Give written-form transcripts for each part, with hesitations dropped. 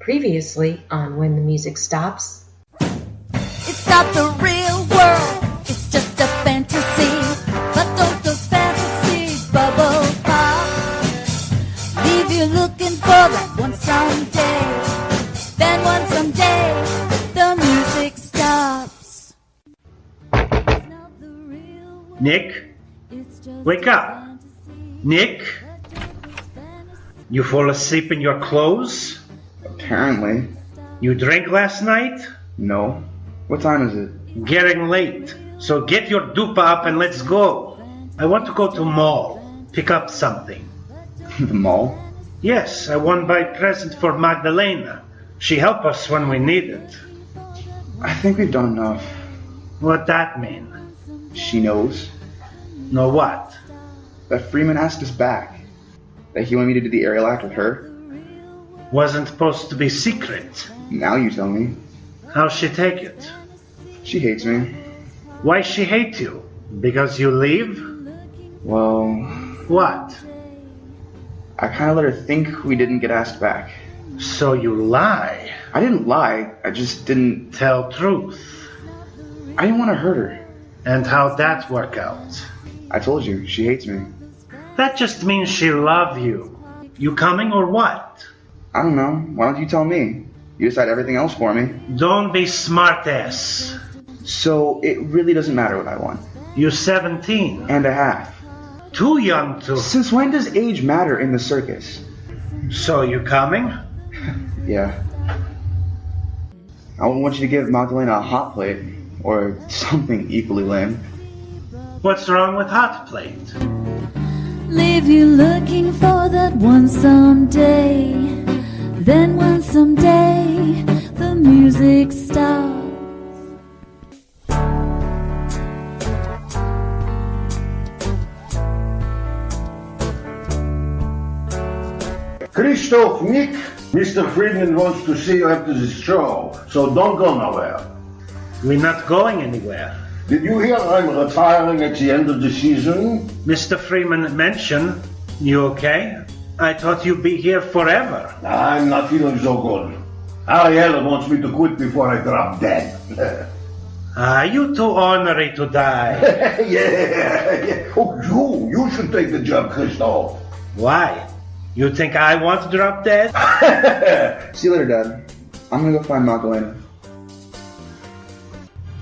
Previously on When the Music Stops. It's not the real world, it's just a fantasy. But don't those fantasies bubble pop? Leave you looking for that one someday. Then one someday, the music stops. Nick? Wake up! Nick? You fall asleep in your clothes? Apparently. You drank last night? No. What time is it? Getting late. So get your dupa up and let's go. I want to go to mall. Pick up something. The mall? Yes, I want to buy a present for Magdalena. She helped us when we need it. I think we've done enough. What that mean? She knows. Know what? That Freeman asked us back. That he wanted me to do the aerial act with her. Wasn't supposed to be secret. Now you tell me. How's she take it? She hates me. Why she hate you? Because you leave? Well... What? I kinda let her think we didn't get asked back. So you lie? I didn't lie, I just didn't... Tell truth. I didn't want to hurt her. And how'd that work out? I told you, she hates me. That just means she love you. You coming or what? I don't know, why don't you tell me? You decide everything else for me. Don't be smart ass. So, it really doesn't matter what I want. You're 17. And a half. Too young to... Since when does age matter in the circus? So you coming? Yeah. I wouldn't want you to give Magdalena a hot plate, or something equally lame. What's wrong with hot plate? Leave you looking for that one someday. Then one someday, the music stops. Christoph, Nick, Mr. Freeman wants to see you after the show, so don't go nowhere. We're not going anywhere. Did you hear I'm retiring at the end of the season? Mr. Freeman mentioned. You okay? I thought you'd be here forever. I'm not feeling so good. Ariella wants me to quit before I drop dead. Are you too ornery to die? yeah. Oh, you should take the job, Christoph. Why? You think I want to drop dead? See you later, Dad. I'm gonna go find Magdalena.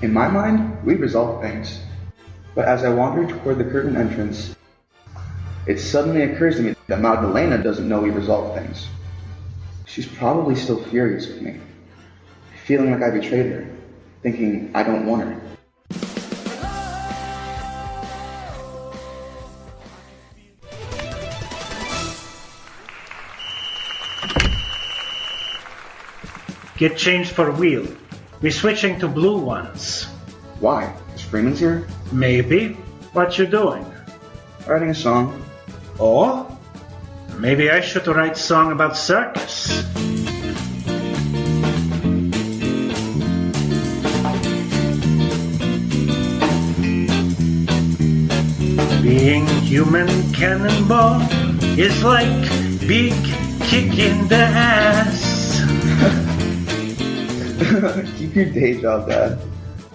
In my mind, we resolved things. But as I wandered toward the curtain entrance, it suddenly occurs to me that Magdalena doesn't know we resolved things. She's probably still furious with me, feeling like I betrayed her, thinking I don't want her. Get changed for wheel. We're switching to blue ones. Why? Is Freeman's here? Maybe. What you doing? Writing a song. Or maybe I should write a song about circus. Being human cannonball is like big kick in the ass. Keep your day job, Dad.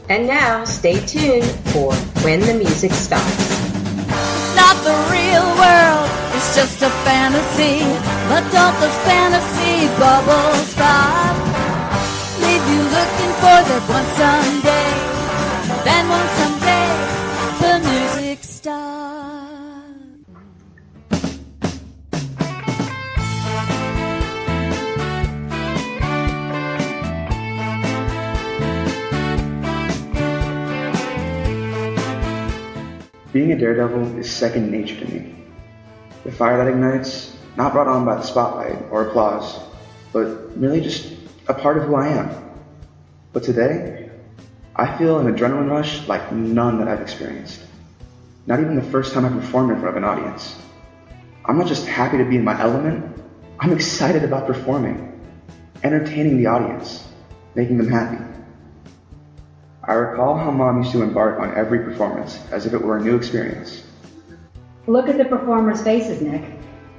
And now, stay tuned for When the Music Stops. It's not the real world, it's just a fantasy. But don't those fantasy bubbles pop? Leave you looking for that one someday. Then one someday, the music stops. Being a daredevil is second nature to me. The fire that ignites, not brought on by the spotlight or applause, but really just a part of who I am. But today, I feel an adrenaline rush like none that I've experienced. Not even the first time I performed in front of an audience. I'm not just happy to be in my element, I'm excited about performing, entertaining the audience, making them happy. I recall how Mom used to embark on every performance as if it were a new experience. Look at the performers' faces, Nick.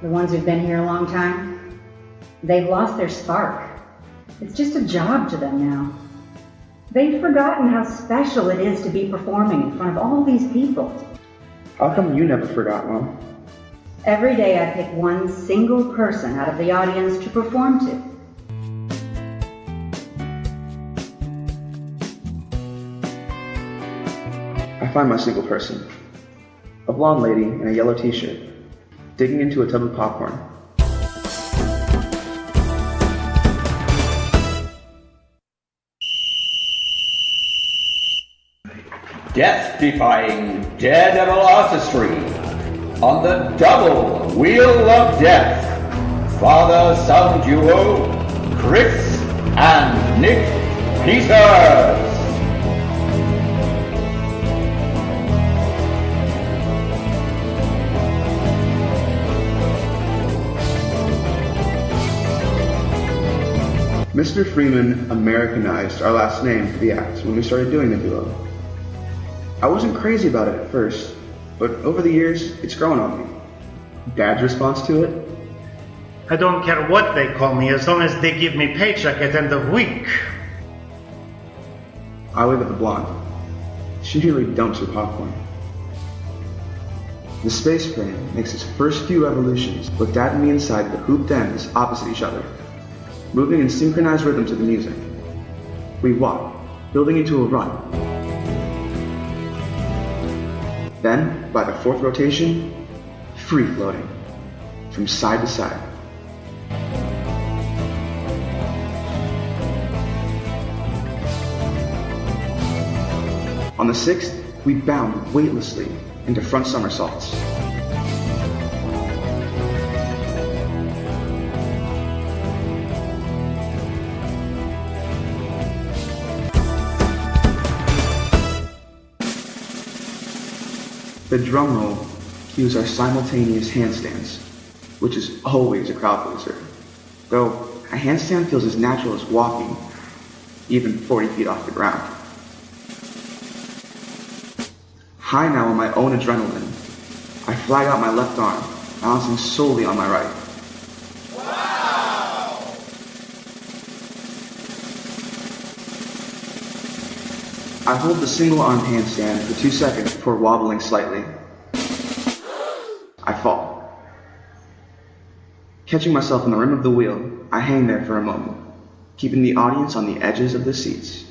The ones who've been here a long time. They've lost their spark. It's just a job to them now. They've forgotten how special it is to be performing in front of all these people. How come you never forgot, Mom? Every day I pick one single person out of the audience to perform to. I find my single person. A blonde lady in a yellow t-shirt, digging into a tub of popcorn. Death-defying daredevil artistry on the double wheel of death. Father-son duo, Krys and Nick Peters. Mr. Freeman Americanized our last name for the act when we started doing the duo. I wasn't crazy about it at first, but over the years, it's grown on me. Dad's response to it? I don't care what they call me as long as they give me paycheck at end of week. I wave at the blonde. She nearly dumps her popcorn. The space frame makes its first few evolutions with Dad and me inside the hooped ends opposite each other, moving in synchronized rhythm to the music. We walk, building into a run. Then, by the fourth rotation, free floating, from side to side. On the sixth, we bound weightlessly into front somersaults. The drum roll cues our simultaneous handstands, which is always a crowd pleaser, though a handstand feels as natural as walking, even 40 feet off the ground. High now on my own adrenaline, I flag out my left arm, balancing solely on my right. Wow! I hold the single-arm handstand for 2 seconds before wobbling slightly. I fall. Catching myself on the rim of the wheel, I hang there for a moment, keeping the audience on the edges of the seats.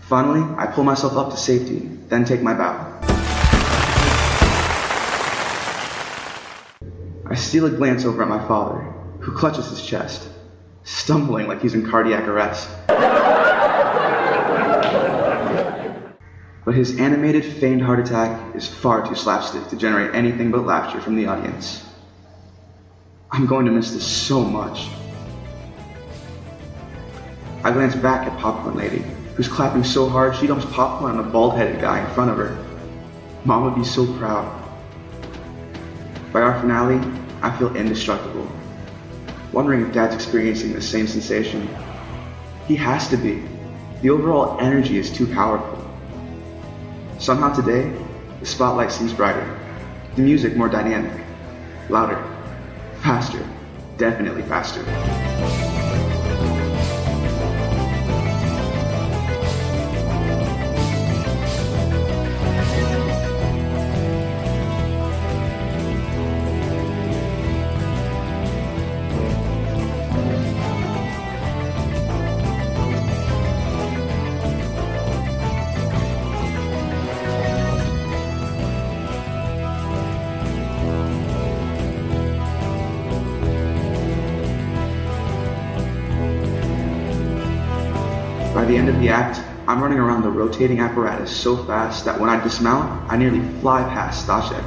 Finally, I pull myself up to safety, then take my bow. I steal a glance over at my father, who clutches his chest, stumbling like he's in cardiac arrest. But his animated, feigned heart attack is far too slapstick to generate anything but laughter from the audience. I'm going to miss this so much. I glance back at Popcorn Lady, who's clapping so hard she dumps popcorn on a bald-headed guy in front of her. Mom would be so proud. By our finale, I feel indestructible, wondering if Dad's experiencing the same sensation. He has to be. The overall energy is too powerful. Somehow today, the spotlight seems brighter, the music more dynamic, louder, faster, definitely faster. By the end of the act, I'm running around the rotating apparatus so fast that when I dismount, I nearly fly past Stashek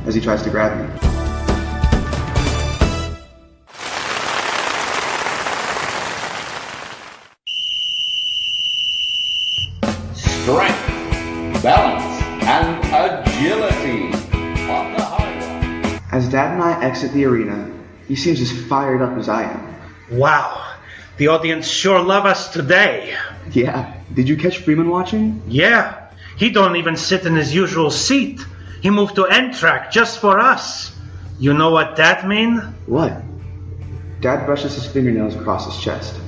as he tries to grab me. Strength, balance, and agility on the highway. As Dad and I exit the arena, he seems as fired up as I am. Wow, the audience sure love us today. Yeah, did you catch Freeman watching? Yeah, he don't even sit in his usual seat. He moved to end track just for us. You know what that mean? What? Dad brushes his fingernails across his chest.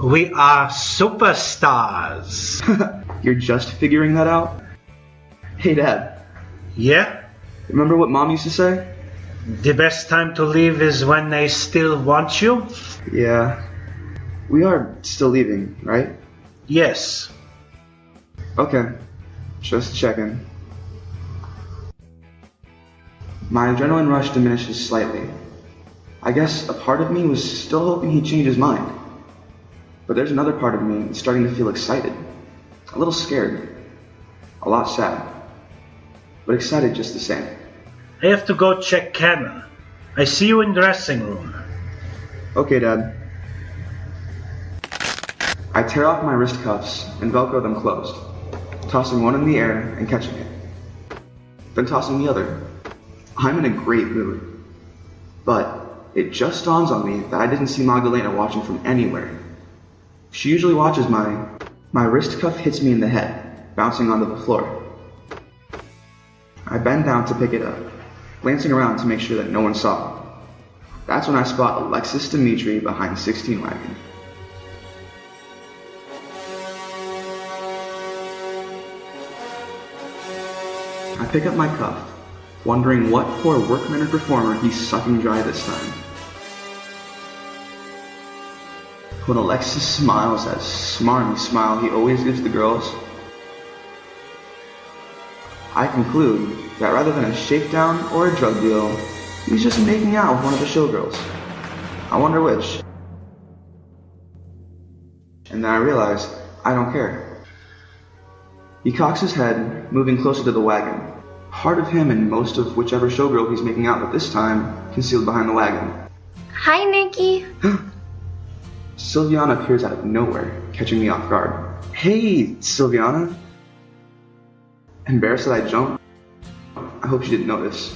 We are superstars. You're just figuring that out? Hey, Dad. Yeah? Remember what Mom used to say? The best time to leave is when they still want you? Yeah. We are still leaving, right? Yes. Okay. Just checking. My adrenaline rush diminishes slightly. I guess a part of me was still hoping he'd change his mind. But there's another part of me that's starting to feel excited. A little scared. A lot sad. But excited just the same. I have to go check Cannon. I see you in the dressing room. Okay, Dad. I tear off my wrist cuffs and Velcro them closed, tossing one in the air and catching it. Then tossing the other. I'm in a great mood. But it just dawns on me that I didn't see Magdalena watching from anywhere. She usually watches my wrist cuff hits me in the head, bouncing onto the floor. I bend down to pick it up, glancing around to make sure that no one saw. That's when I spot Alexis Dimitri behind 16 wagon. I pick up my cuff, wondering what poor workman or performer he's sucking dry this time. When Alexis smiles that smarmy smile he always gives the girls, I conclude that rather than a shakedown or a drug deal, he's just making out with one of the showgirls. I wonder which. And then I realize I don't care. He cocks his head, moving closer to the wagon. Part of him and most of whichever showgirl he's making out with this time concealed behind the wagon. Hi, Nikki. Silviana appears out of nowhere, catching me off guard. Hey, Silviana. Embarrassed that I jumped? I hope she didn't notice.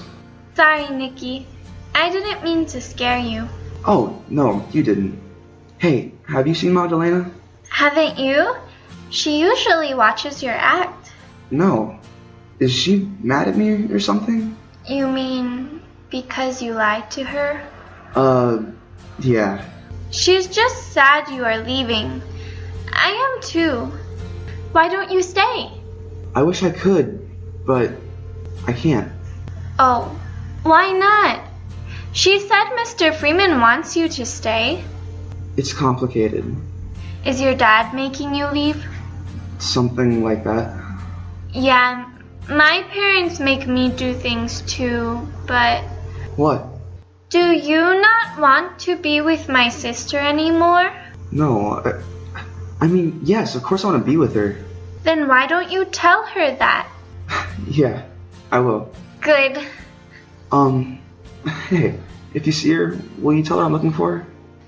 Sorry, Nikki. I didn't mean to scare you. Oh, no, you didn't. Hey, have you seen Magdalena? Haven't you? She usually watches your act. No. Is she mad at me or something? You mean because you lied to her? Yeah. She's just sad you are leaving. I am too. Why don't you stay? I wish I could, but I can't. Oh, why not? She said Mr. Freeman wants you to stay. It's complicated. Is your dad making you leave? Something like that. Yeah, my parents make me do things too, but... What? Do you not want to be with my sister anymore? No, I mean, yes, of course I want to be with her. Then why don't you tell her that? Yeah, I will. Good. Hey, if you see her, will you tell her I'm looking for her?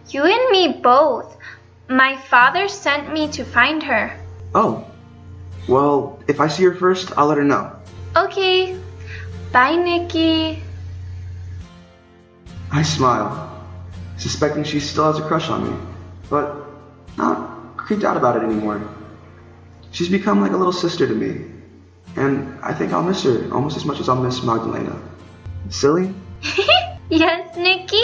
You and me both. My father sent me to find her. Oh, well, if I see her first, I'll let her know. Okay. Bye, Nikki. I smile, suspecting she still has a crush on me, but not creeped out about it anymore. She's become like a little sister to me, and I think I'll miss her almost as much as I'll miss Magdalena. Silly? Yes, Nikki?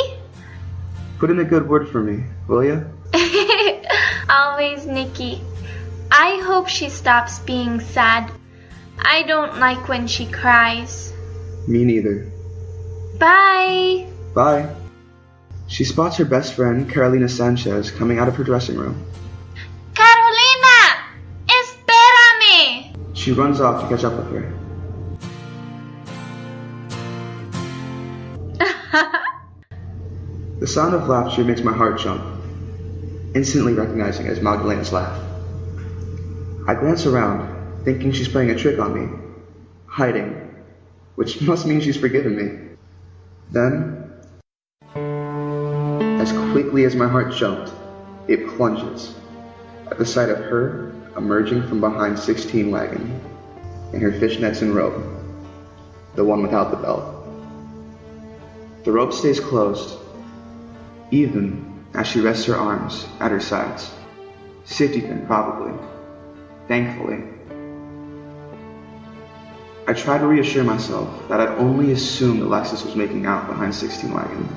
Put in a good word for me, will ya? Always, Nikki. I hope she stops being sad. I don't like when she cries. Me neither. Bye. Bye. She spots her best friend, Carolina Sanchez, coming out of her dressing room. Carolina! Espérame! She runs off to catch up with her. The sound of laughter makes my heart jump, instantly recognizing it as Magdalena's laugh. I glance around, thinking she's playing a trick on me, hiding, which must mean she's forgiven me. Then, as quickly as my heart jumped, it plunges at the sight of her emerging from behind 16 wagon in her fishnets and robe, the one without the belt. The rope stays closed, even as she rests her arms at her sides. Safety pin, probably. Thankfully. I try to reassure myself that I'd only assumed Alexis was making out behind 16 wagon.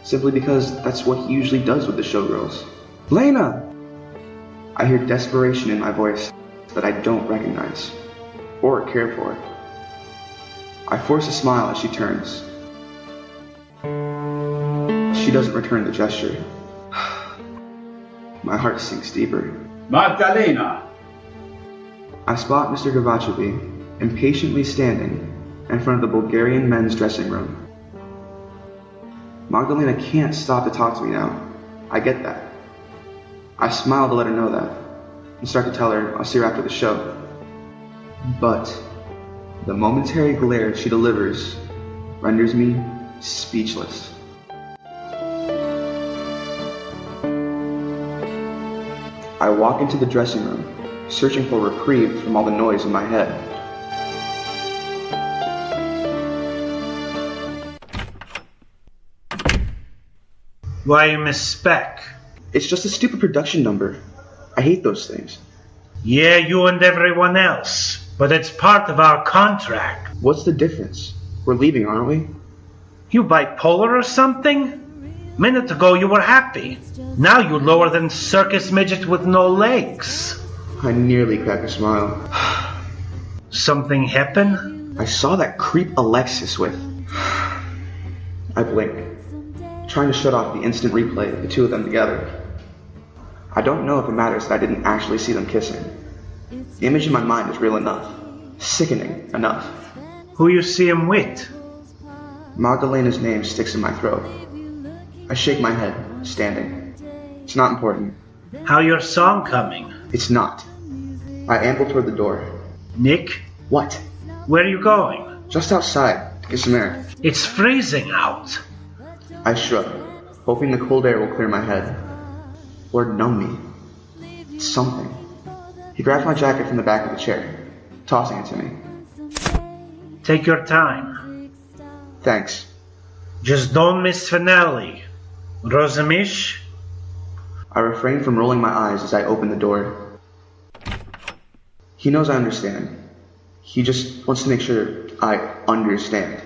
simply because that's what he usually does with the showgirls. Lena! I hear desperation in my voice that I don't recognize or care for. I force a smile as she turns. She doesn't return the gesture. My heart sinks deeper. Magdalena! I spot Mr. Gavachevi impatiently standing in front of the Bulgarian men's dressing room. Magdalena can't stop to talk to me now. I get that. I smile to let her know that and start to tell her I'll see her after the show. But the momentary glare she delivers renders me speechless. I walk into the dressing room, searching for reprieve from all the noise in my head. Why Miss Speck? It's just a stupid production number. I hate those things. Yeah, you and everyone else. But it's part of our contract. What's the difference? We're leaving, aren't we? You bipolar or something? Minute ago you were happy. Now you're lower than circus midget with no legs. I nearly crack a smile. Something happen? I saw that creep Alexis with. I blink, trying to shut off the instant replay of the two of them together. I don't know if it matters that I didn't actually see them kissing. The image in my mind is real enough. Sickening enough. Who you see him with? Magdalena's name sticks in my throat. I shake my head, standing. It's not important. How your song coming? It's not. I amble toward the door. Nick? What? Where are you going? Just outside, to get some air. It's freezing out. I shrug, hoping the cold air will clear my head. Or numb me. Something. He grabs my jacket from the back of the chair, tossing it to me. Take your time. Thanks. Just don't miss finale. Rozumíš? I refrain from rolling my eyes as I open the door. He knows I understand. He just wants to make sure I understand.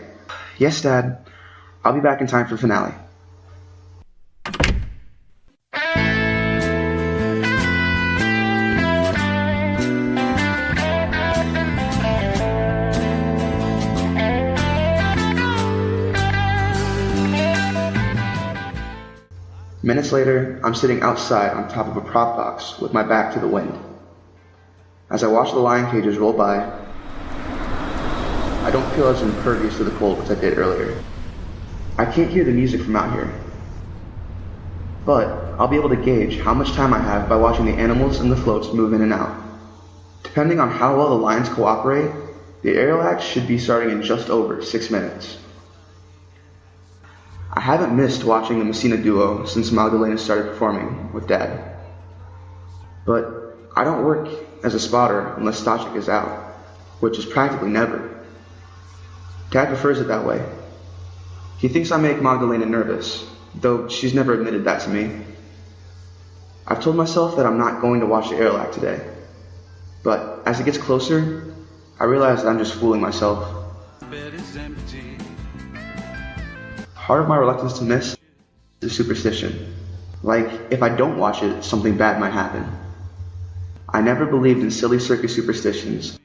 Yes, Dad. I'll be back in time for finale. Minutes later, I'm sitting outside on top of a prop box with my back to the wind. As I watch the lion cages roll by, I don't feel as impervious to the cold as I did earlier. I can't hear the music from out here, but I'll be able to gauge how much time I have by watching the animals and the floats move in and out. Depending on how well the lions cooperate, the aerial act should be starting in just over 6 minutes. I haven't missed watching the Messina duo since Magdalena started performing with Dad. But I don't work as a spotter unless Stochik is out, which is practically never. Dad prefers it that way. He thinks I make Magdalena nervous, though she's never admitted that to me. I've told myself that I'm not going to watch the aerial act today. But as it gets closer, I realize that I'm just fooling myself. Part of my reluctance to miss is superstition. Like, if I don't watch it, something bad might happen. I never believed in silly circus superstitions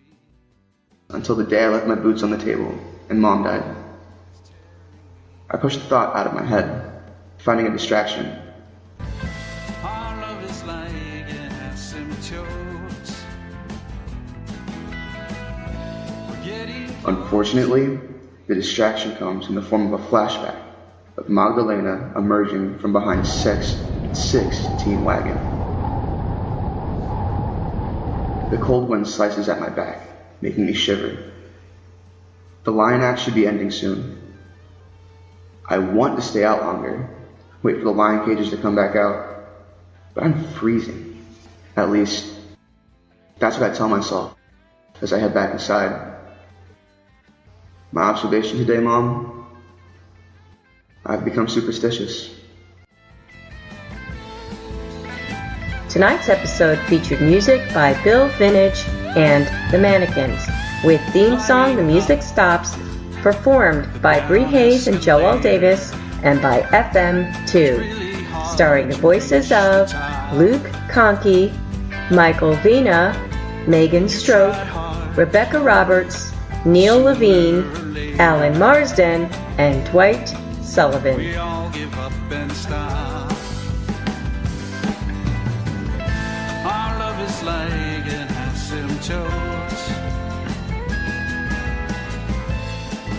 until the day I left my boots on the table and Mom died. I pushed the thought out of my head, finding a distraction. Our love is like an asymptote. Unfortunately, the distraction comes in the form of a flashback of Magdalena emerging from behind Sex's 6 wagon. The cold wind slices at my back, making me shiver. The lion act should be ending soon. I want to stay out longer, wait for the lion cages to come back out, but I'm freezing. At least, that's what I tell myself as I head back inside. My observation today, Mom? I've become superstitious. Tonight's episode featured music by Bill Vinhage and The Mannequins, with theme song The Music Stops, performed by Bree Hayes and Joelle Davis, and by FM too. Starring the voices of Luke Konke, Michael Vena, Meghan Strope, Rebecca Roberts, Neil Levine, Alan Marsden, and Dwight Sullivan. We all give up and stop. Our love is like an asymptote,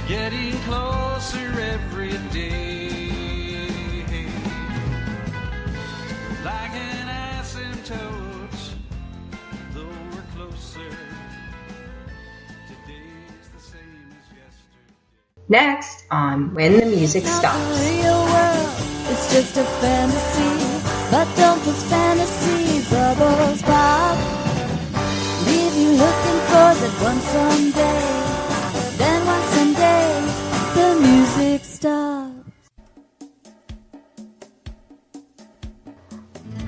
getting closer every day, like an asymptote, though we're closer, today's the same as yesterday. Next on When the Music Not the Stops. real world, it's just a fantasy. But don't those fantasy bubbles pop? Leave you looking for that one someday. Then one someday, the music stops.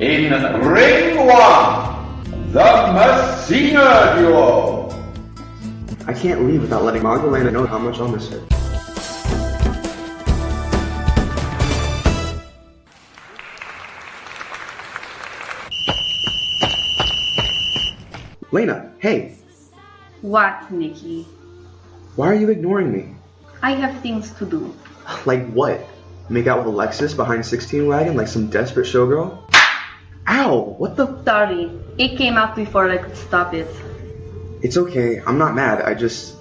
In Ring 1, the Messina Duo. I can't leave without letting Magdalena know how much I'll miss her. Lena, hey, What, Nikki? why are you ignoring me? I have things to do. Like what? Make out with Alexis behind 16 wagon like some desperate showgirl? Ow! What the? Sorry, it came out before I could stop it. It's okay, I'm not mad, I just...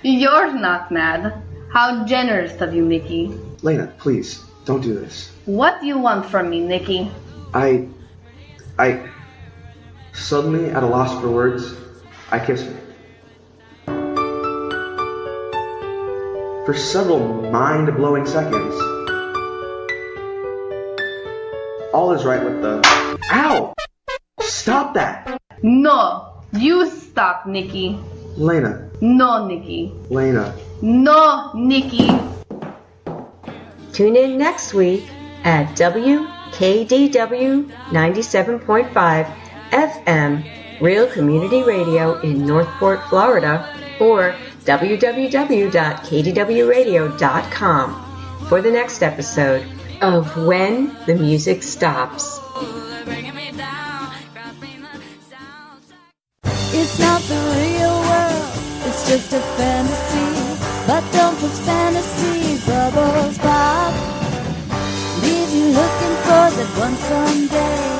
You're not mad. How generous of you, Nikki. Lena, please, don't do this. What do you want from me, Nikki? I... Suddenly, at a loss for words, I kissed her. For several mind-blowing seconds. All is right with the... Ow! Stop that! No, you stop, Nikki. Lena, No, Nikki. Lena. No, Nikki. Tune in next week at WKDW 97.5 FM, Real Community Radio in Northport, Florida, or www.kdwradio.com for the next episode of When the Music Stops. It's not the real world, it's just a fantasy. But don't those fantasy bubbles pop? Leave you looking for that one someday.